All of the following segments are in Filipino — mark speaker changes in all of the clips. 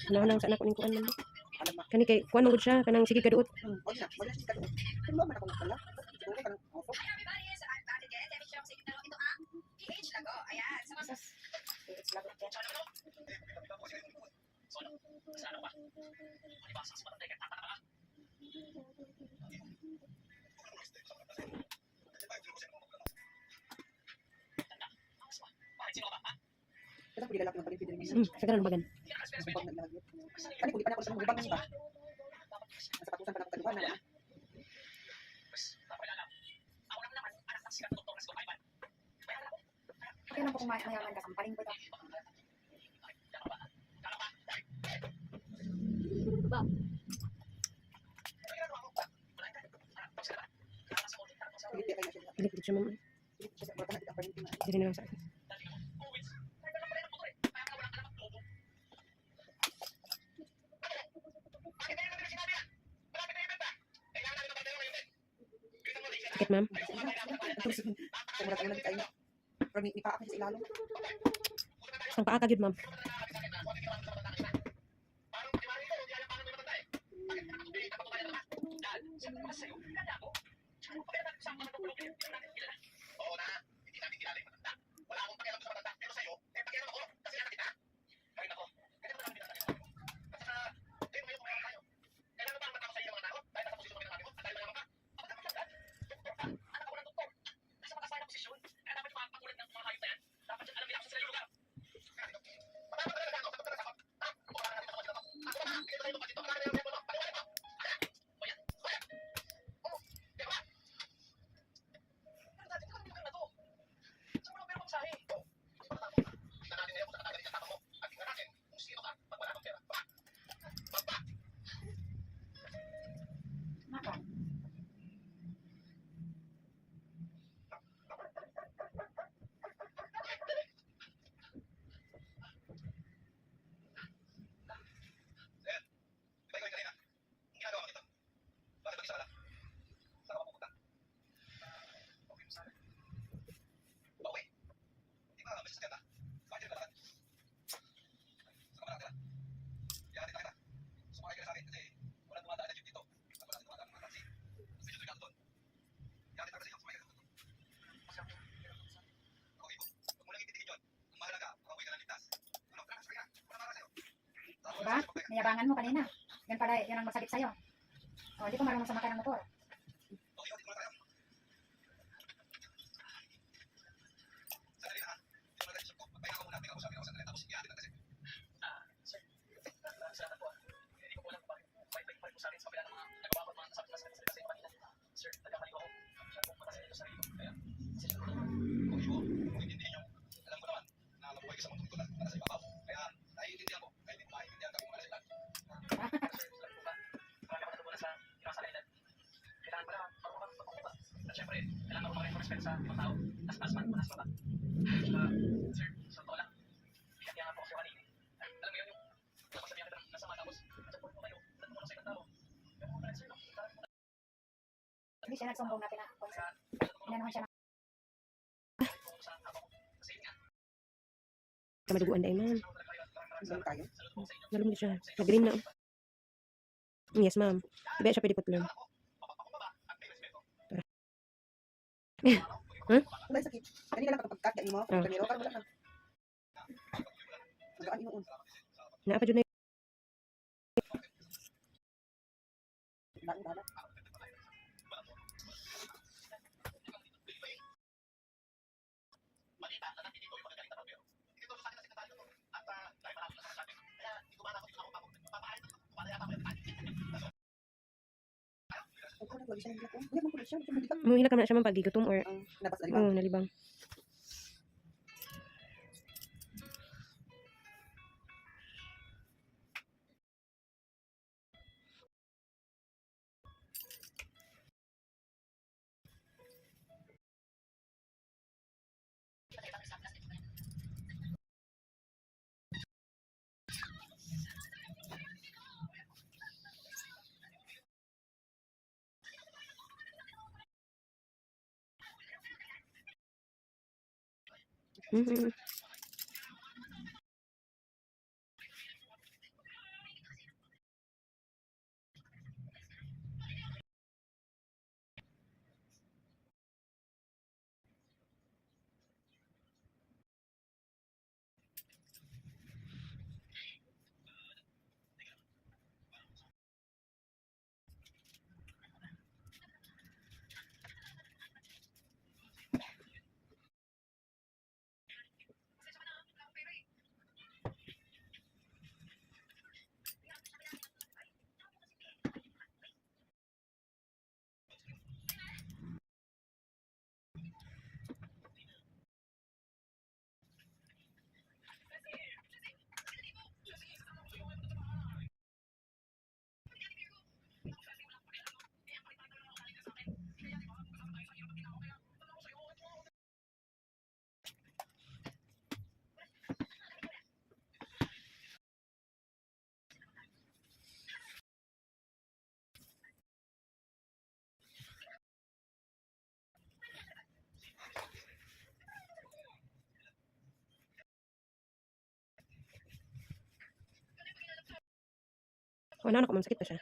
Speaker 1: Ano nang sa anak ko ning kuan man. Kani kay kuan mo gud siya kanang sige kaduot. Sagaran bagan.
Speaker 2: Kani kung di pa na ako sa mga ubang ba? Sa patusan pa na ako kaduhan na.
Speaker 3: Kaya lang po kung mayaman ka, sampaling ko ito.
Speaker 1: Pilit siya ma'am. Dili na lang sa akin. Sakit ma'am. Ang paa ka gyud ma'am.
Speaker 3: Diba? Nayabangan mo kanina. Yan pala, yan ang masakit sa'yo. O, hindi ko marunong sumakay ng motor. Hindi siya nagsumbong na pinanahan siya na.
Speaker 1: Kamaduguan dai ma'am. Nalumod siya. Nag-green na. Yes ma'am. Diba siya pwede putlon. Huh?
Speaker 2: Wala sakit. Kanina lang kapag cut mo, kaniro para wala na. Gaan inoon.
Speaker 1: Na pa jud na.
Speaker 2: Dala.
Speaker 1: Muhila ka na siya man pag gutom or nalibang. Mhm. Oh, nanak ko, masakit pa siya.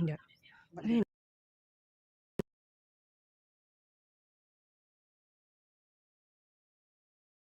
Speaker 1: Hindi.
Speaker 2: Wala.